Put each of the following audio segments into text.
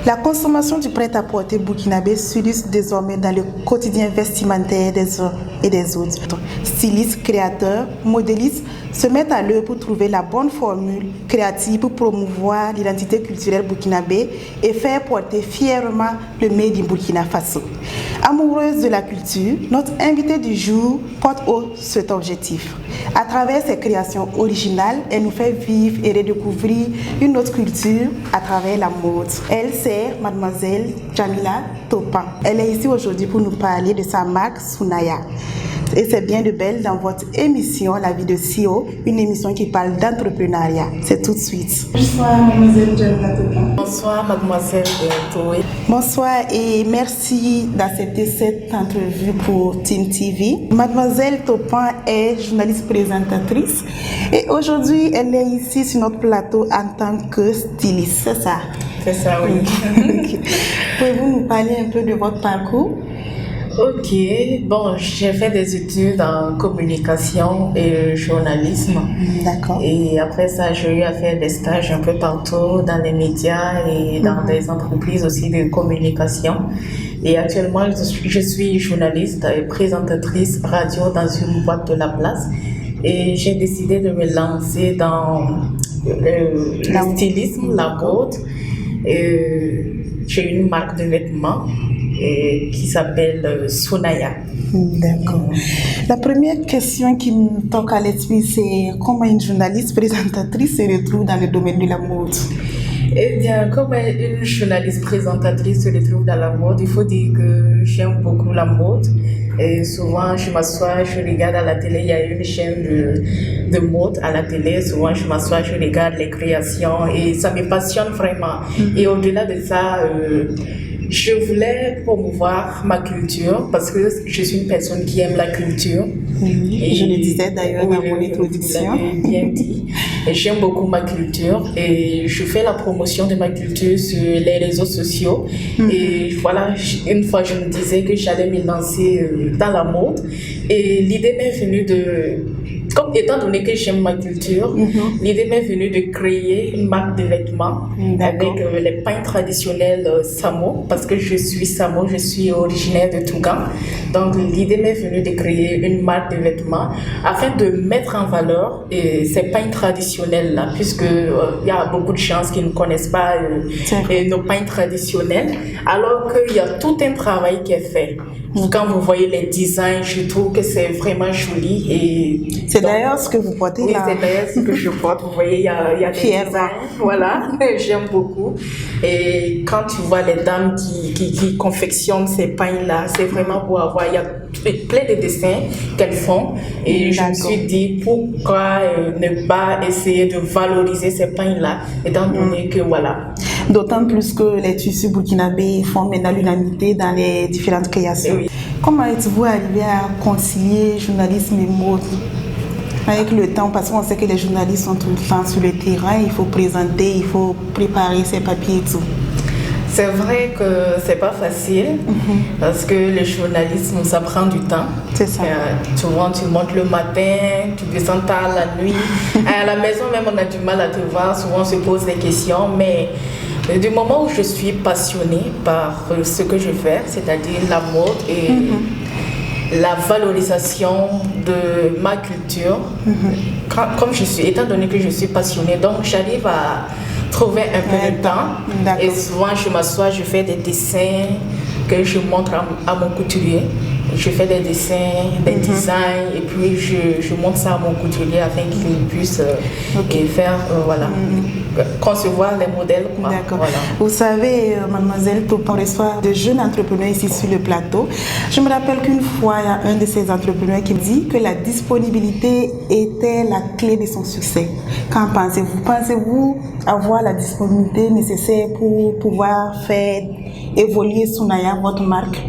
La consommation du prêt-à-porter burkinabé s'illustre désormais dans le quotidien vestimentaire des uns et des autres. Stylistes, créateurs, modélistes se mettent à l'œuvre pour trouver la bonne formule créative pour promouvoir l'identité culturelle burkinabé et faire porter fièrement le Made in Burkina Faso. Amoureuse de la culture, notre invitée du jour porte haut cet objectif. À travers ses créations originales, elle nous fait vivre et redécouvrir une autre culture à travers la mode. Elle, c'est Mademoiselle Jamila Topan. Elle est ici aujourd'hui pour nous parler de sa marque Sunaya. Et c'est bien de belle dans votre émission La vie de CEO, une émission qui parle d'entrepreneuriat. C'est tout de suite. Bonsoir Mademoiselle Jamila Topan. Bonsoir Mademoiselle Toé. Bonsoir et merci d'accepter cette entrevue pour Team TV. Mademoiselle Topan est journaliste présentatrice et aujourd'hui elle est ici sur notre plateau en tant que styliste, c'est ça? C'est ça, oui. Okay. Pouvez-vous nous parler un peu de votre parcours? Ok, bon, j'ai fait des études en communication et journalisme. D'accord. Et après ça, j'ai eu à faire des stages un peu partout dans les médias et dans des entreprises aussi de communication. Et actuellement, je suis journaliste et présentatrice radio dans une boîte de la place. Et j'ai décidé de me lancer dans le stylisme, la mode. J'ai une marque de vêtements qui s'appelle Sunaya. D'accord. La première question qui me toque à l'esprit, c'est comment une journaliste présentatrice se retrouve dans le domaine de la mode? Eh bien, comme une journaliste présentatrice se retrouve dans la mode, il faut dire que j'aime beaucoup la mode. Et souvent, je m'assois, je regarde à la télé, il y a une chaîne de mode à la télé. Souvent, je m'assois, je regarde les créations et ça me passionne vraiment. Et au-delà de ça, je voulais promouvoir ma culture parce que je suis une personne qui aime la culture. Et je le disais d'ailleurs dans mon introduction. Vous l'avez bien dit. Et j'aime beaucoup ma culture et je fais la promotion de ma culture sur les réseaux sociaux. Et voilà, une fois je me disais que j'allais me lancer dans la mode et l'idée m'est venue comme étant donné que j'aime ma culture, l'idée m'est venue de créer une marque de vêtements avec les pains traditionnels Samo, parce que je suis Samo, je suis originaire de Tougan. Donc l'idée m'est venue de créer une marque de vêtements afin de mettre en valeur ces pains traditionnels-là, puisque il y a beaucoup de gens qui ne connaissent pas nos pains traditionnels, alors qu'il y a tout un travail qui est fait. Quand vous voyez les designs, je trouve que c'est vraiment joli. Et c'est d'ailleurs ce que vous portez là. Oui, c'est d'ailleurs ce que je porte. Vous voyez, il y a des designs. Voilà, j'aime beaucoup. Et quand tu vois les dames qui confectionnent ces pains-là, c'est vraiment pour avoir. Il y a plein de dessins qu'elles font. Et je me suis dit, pourquoi ne pas essayer de valoriser ces pains-là, étant donné que voilà. D'autant plus que les tissus burkinabés font maintenant l'unanimité dans les différentes créations. Oui. Comment êtes-vous arrivé à concilier journalisme et mode avec le temps? Parce qu'on sait que les journalistes sont tout le temps sur le terrain, il faut présenter, il faut préparer ses papiers et tout. C'est vrai que c'est pas facile parce que le journalisme, ça prend du temps. C'est ça. Souvent, tu montes le matin, tu descends tard la nuit. À la maison, même, on a du mal à te voir. Souvent, on se pose des questions, mais du moment où je suis passionnée par ce que je fais, c'est-à-dire la mode et la valorisation de ma culture, comme étant donné que je suis passionnée, donc j'arrive à trouver un peu de temps. Et souvent, je m'assois, je fais des dessins que je montre à mon couturier. Je fais des dessins, des designs et puis je montre ça à mon couturier afin qu'il puisse faire, concevoir les modèles. D'accord. Voilà. Vous savez, Mademoiselle Topan reçoit de jeunes entrepreneurs ici sur le plateau. Je me rappelle qu'une fois, il y a un de ces entrepreneurs qui me dit que la disponibilité était la clé de son succès. Qu'en pensez-vous? Pensez-vous avoir la disponibilité nécessaire pour pouvoir faire évoluer Sunaya, votre marque?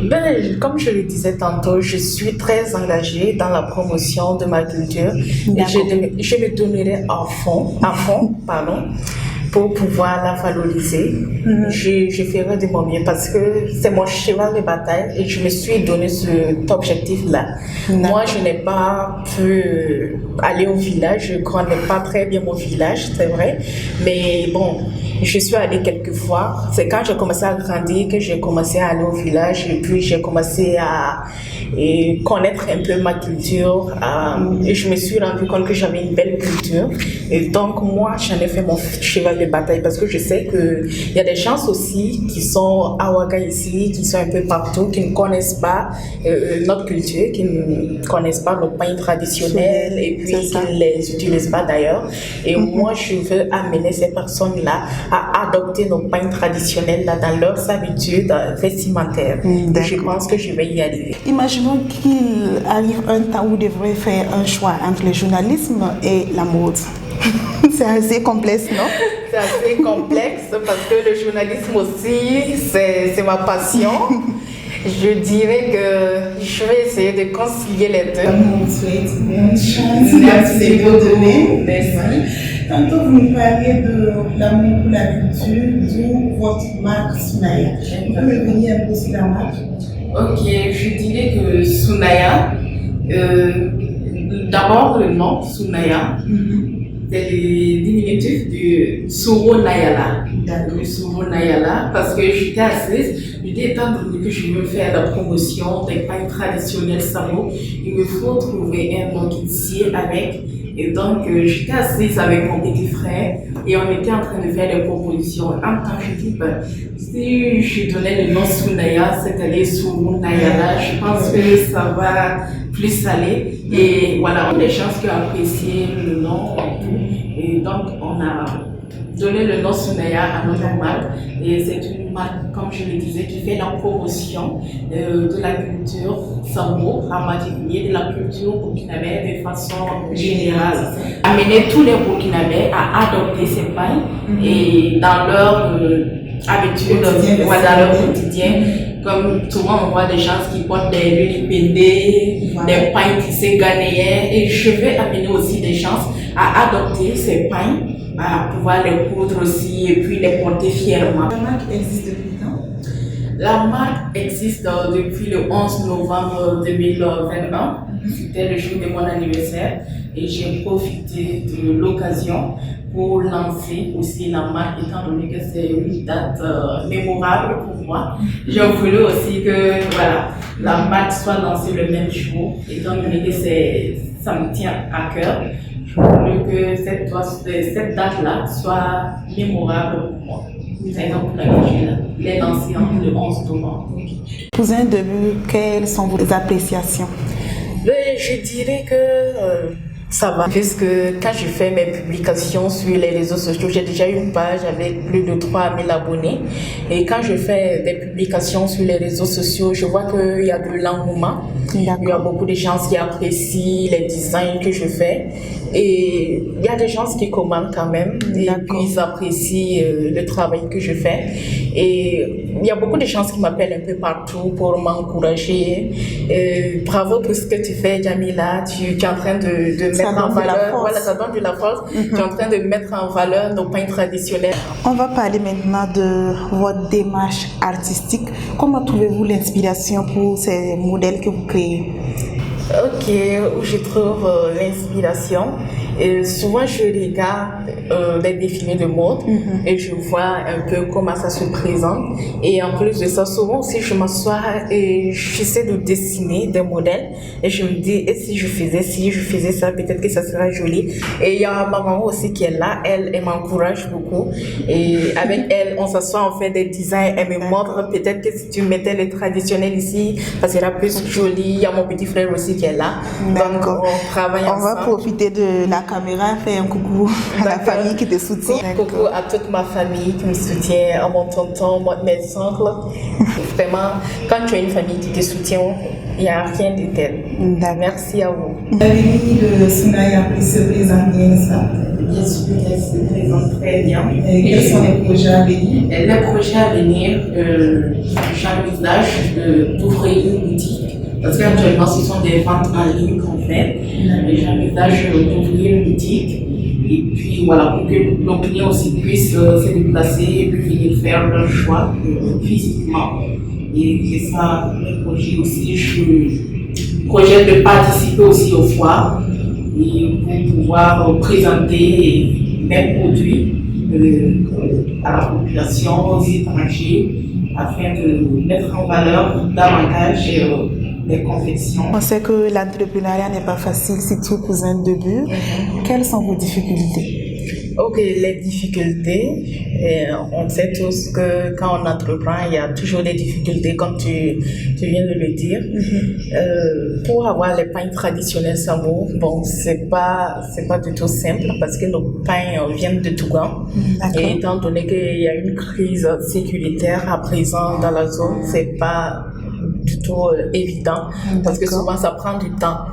Ben, comme je le disais tantôt, je suis très engagée dans la promotion de ma culture. Et je me donnerai à fond, pour pouvoir la valoriser. Je ferai de mon mieux parce que c'est mon cheval de bataille et je me suis donné cet objectif-là. Moi, je n'ai pas pu aller au village, je ne connais pas très bien mon village, c'est vrai. Mais bon, Je suis allée quelques fois. C'est quand j'ai commencé à grandir que j'ai commencé à aller au village et puis j'ai commencé à connaître un peu ma culture. Et je me suis rendu compte que j'avais une belle culture. Et donc, moi, j'en ai fait mon cheval de bataille parce que je sais qu'il y a des gens aussi qui sont à Ouaga ici, qui sont un peu partout, qui ne connaissent pas notre culture, qui ne connaissent pas nos pains traditionnels et puis qui ne les utilisent pas d'ailleurs. Et moi, je veux amener ces personnes-là à adopter nos pains traditionnels là, dans leurs habitudes vestimentaires. Je pense que je vais y arriver. Imaginons qu'il arrive un temps où vous devrez faire un choix entre le journalisme et la mode. C'est assez complexe, non? C'est assez complexe parce que le journalisme aussi, c'est ma passion. Je dirais que je vais essayer de concilier les deux. On vous souhaite bonne chance. Merci beaucoup. Merci. Tantôt, vous nous parliez de l'amour pour la culture, d'où votre marque Sunaya. Vous pouvez revenir un peu sur la marque? Ok, je dirais que Sunaya, d'abord le nom Sunaya, c'est le diminutif du Suro Nayala. Le Suro Nayala, parce que j'étais assise, je dis étant donné que je veux faire la promotion des pains traditionnels Samo, il me faut trouver un nom qui tire avec. Et donc, j'étais assise avec mon petit frère et on était en train de faire des propositions. En même temps, je dis, si je donnais le nom Sunaya, c'est-à-dire Suro Nayala, je pense que ça va plus aller. Et voilà, on a des chances d'apprécier le nom et tout. Et donc, on a donné le nom Sunaya à notre marque. Et c'est une marque, comme je le disais, qui fait la promotion de la culture Samo, en particulier de la culture burkinabé de façon générale. Amener tous les Burkinabés à adopter ces pains et dans leur habitude, dans leur quotidien. Comme souvent on voit des gens qui portent des lulipendés, des pains tissés ghanéens, et je vais amener aussi des gens à adopter ces pains, à pouvoir les coudre aussi et puis les porter fièrement. La marque existe depuis quand? La marque existe depuis le 11 novembre 2021. C'était le jour de mon anniversaire et j'ai profité de l'occasion pour lancer aussi la marque, étant donné que c'est une date mémorable pour moi. J'ai voulu aussi que voilà, la marque soit lancée le même jour, étant donné que ça me tient à cœur. Je voulais que cette date-là soit mémorable pour moi. C'est donc pour laquelle je l'ai lancée le 11 novembre. Pour un début, quelles sont vos appréciations? Je dirais que ça va, puisque quand je fais mes publications sur les réseaux sociaux, j'ai déjà une page avec plus de 3000 abonnés. Et quand je fais des publications sur les réseaux sociaux, je vois qu'il y a de l'engouement. Il y a beaucoup de gens qui apprécient les designs que je fais. Et il y a des gens qui commandent quand même. Et puis ils apprécient le travail que je fais. Et il y a beaucoup de gens qui m'appellent un peu partout pour m'encourager. Bravo pour ce que tu fais, Jamila. Tu es en train de mettre en valeur. Voilà, ça donne de la force. Tu es en train de mettre en valeur nos pains traditionnels. On va parler maintenant de votre démarche artistique. Comment trouvez-vous l'inspiration pour ces modèles que vous créez? Ok, où je trouve l'inspiration. Et souvent, je regarde des défilés de mode et je vois un peu comment ça se présente. Et en plus de ça, souvent aussi, je m'assois et j'essaie de dessiner des modèles. Et je me dis, et si je faisais ça, peut-être que ça serait joli. Et il y a ma maman aussi qui est là, elle m'encourage beaucoup. Et avec elle, on s'assoit, on fait des designs. Elle me montre peut-être que si tu mettais le traditionnel ici, ça sera plus joli. Il y a mon petit frère aussi qui est là. Donc, on travaille ensemble. On va profiter de la caméra, faire un coucou à la famille qui te soutient. Coucou à toute ma famille qui me soutient, à mon tonton, mes oncles. Vraiment, quand tu as une famille qui te soutient, il n'y a rien de tel. Merci à vous. La famille de Sunaya se présente bien, n'est-ce pas? Bien sûr qu'elle se présente très bien. Et quels sont les projets à venir? Les projets à venir, j'envisage d'ouvrir une boutique. Parce qu'actuellement, ce sont des ventes en ligne qu'on fait. J'envisage d'ouvrir une boutique. Et puis voilà, pour que nos clients aussi puissent se déplacer et puis venir faire leur choix physiquement. Et c'est ça, le projet aussi. Je projette de participer aussi aux foires et pour pouvoir présenter mes produits à la population, aux étrangers, afin de mettre en valeur davantage les confections. On sait que l'entrepreneuriat n'est pas facile, surtout pour un début. Quelles sont vos difficultés? Ok, les difficultés, on sait tous que quand on entreprend, il y a toujours des difficultés, comme tu viens de le dire. Pour avoir les pains traditionnels Samo, bon, c'est pas du tout simple parce que nos pains viennent de Tougan. Et étant donné qu'il y a une crise sécuritaire à présent dans la zone, c'est pas du tout évident parce que souvent ça prend du temps.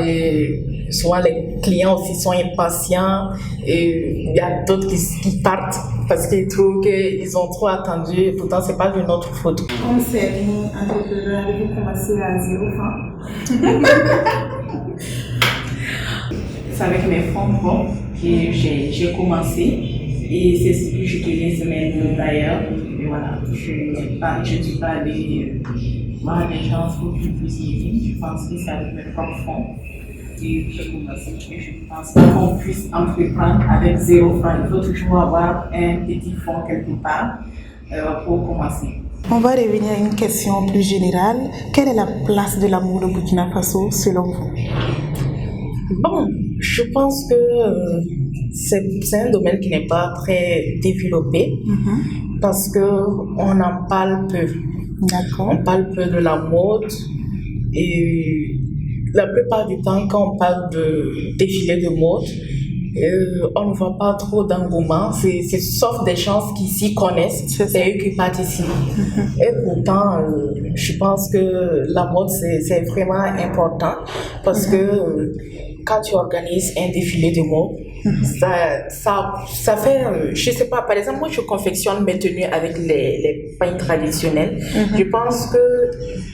Et souvent les clients aussi sont impatients et il y a d'autres qui partent parce qu'ils trouvent qu'ils ont trop attendu et pourtant c'est pas de notre faute. Comme c'est une entrepreneur, vous commencez à 0 francs. C'est avec mes fonds propres que j'ai commencé et c'est ce que je te laisse d'ailleurs. Et voilà, je ne suis pas allée voir des gens pour qu'ils puissent m'aider. Je pense que c'est avec mes propres fonds que j'ai commencé. Et je ne pense pas qu'on puisse entreprendre avec 0 francs. Il faut toujours avoir un petit fonds quelque part pour commencer. On va revenir à une question plus générale. Quelle est la place de l'amour au Burkina Faso selon vous? Bon, je pense que c'est un domaine qui n'est pas très développé parce qu'on en parle peu. D'accord. On parle peu de la mode et la plupart du temps, quand on parle de défilé de mode, on ne voit pas trop d'engouement, c'est sauf des gens qui s'y connaissent, c'est eux qui participent. Et pourtant, je pense que la mode, c'est vraiment important parce que quand tu organises un défilé de mode, ça fait, je sais pas, par exemple, moi je confectionne mes tenues avec les pains traditionnels. Je pense que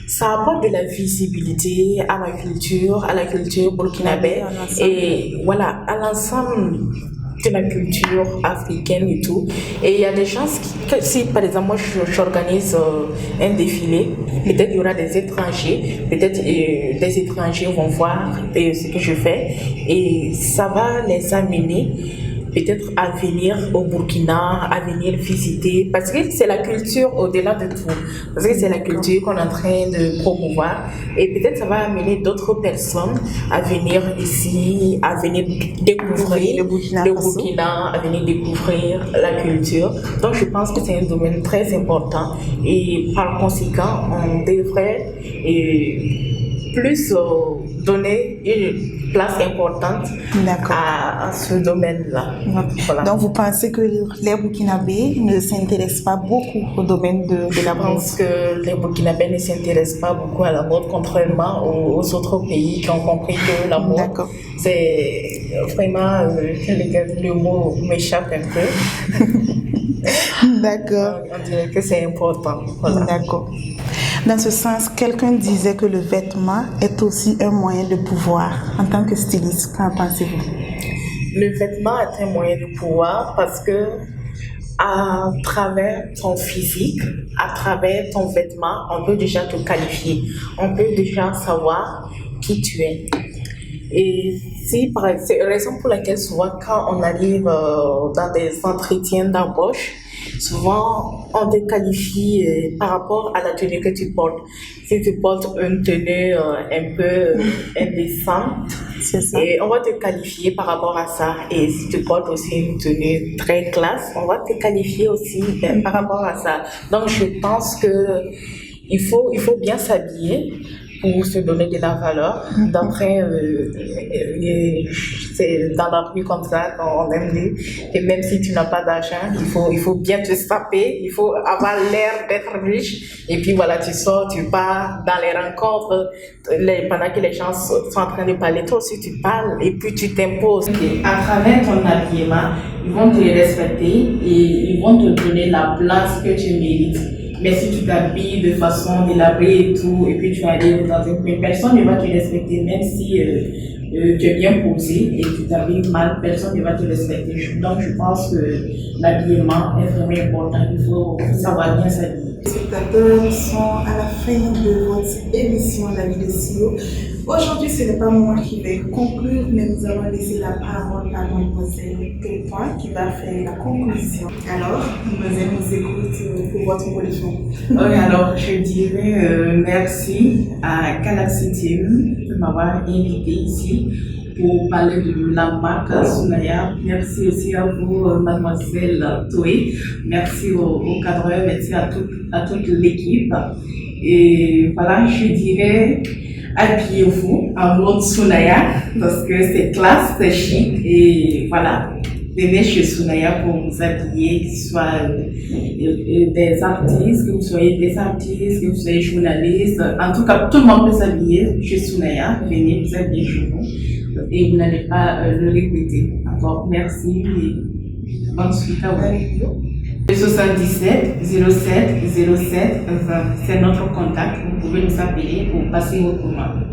ça apporte de la visibilité à la culture burkinabé et voilà, à l'ensemble de la culture africaine et tout. Et il y a des chances que si par exemple moi j'organise un défilé, peut-être il y aura des étrangers, des étrangers vont voir ce que je fais et ça va les amener peut-être à venir au Burkina, à venir visiter, parce que c'est la culture au-delà de tout, parce que c'est la culture qu'on est en train de promouvoir, et peut-être ça va amener d'autres personnes à venir ici, à venir découvrir le Burkina, à venir découvrir la culture. Donc je pense que c'est un domaine très important, et par conséquent, on devrait plus donner une place importante à ce domaine-là. Voilà. Donc vous pensez que les Burkinabés ne s'intéressent pas beaucoup au domaine de la mode? Je pense que les Burkinabés ne s'intéressent pas beaucoup à la mode, contrairement aux autres pays qui ont compris que la mode, c'est vraiment, le mot m'échappe un peu. D'accord. On dirait que c'est important. Voilà. D'accord. Dans ce sens, quelqu'un disait que le vêtement est aussi un moyen de pouvoir. En tant que styliste, qu'en pensez-vous? Le vêtement est un moyen de pouvoir parce que à travers ton physique, à travers ton vêtement, on peut déjà te qualifier. On peut déjà savoir qui tu es. Et c'est la raison pour laquelle souvent quand on arrive dans des entretiens d'embauche, souvent on te qualifie par rapport à la tenue que tu portes. Si tu portes une tenue un peu indécente, et on va te qualifier par rapport à ça. Et si tu portes aussi une tenue très classe, on va te qualifier aussi par rapport à ça. Donc je pense que il faut bien s'habiller pour se donner de la valeur. D'après, c'est dans la rue comme ça qu'on aime dire que même si tu n'as pas d'argent, il faut bien te saper, il faut avoir l'air d'être riche. Et puis voilà, tu sors, tu pars dans les rencontres, pendant que les gens sont en train de parler, toi aussi tu parles et puis tu t'imposes. À travers ton habillement, ils vont te respecter et ils vont te donner la place que tu mérites. Mais si tu t'habilles de façon délabrée et tout, et puis tu arrives dans une personne ne va te respecter, même si tu es bien posé et tu t'habilles mal, personne ne va te respecter. Donc je pense que l'habillement est vraiment important. Il faut savoir bien s'habiller. Les spectateurs, nous sommes à la fin de votre émission La vie de CEO. Aujourd'hui, ce n'est pas moi qui vais conclure, mais nous allons laisser la parole à mademoiselle Pépin qui va faire la conclusion. Alors, mademoiselle nous écoute pour votre mot de fin. Oui, alors je dirais merci à Galaxy Team de m'avoir invité ici pour parler de la marque Sounaya. Merci aussi à vous, mademoiselle Toé. Merci au cadreur, merci à toute l'équipe. Et voilà, je dirais habillez-vous en mode Sounaya parce que c'est classe, c'est chic et voilà. Venez chez Sounaya pour vous habiller, que ce soit des artistes, que vous soyez des artistes, que vous soyez journalistes. En tout cas, tout le monde peut s'habiller chez Sounaya. Venez vous habiller chez nous et vous n'allez pas le regretter. Encore merci et bonne suite à vous. 77 07 07 20, c'est notre contact. Vous pouvez nous appeler pour passer vos commandes.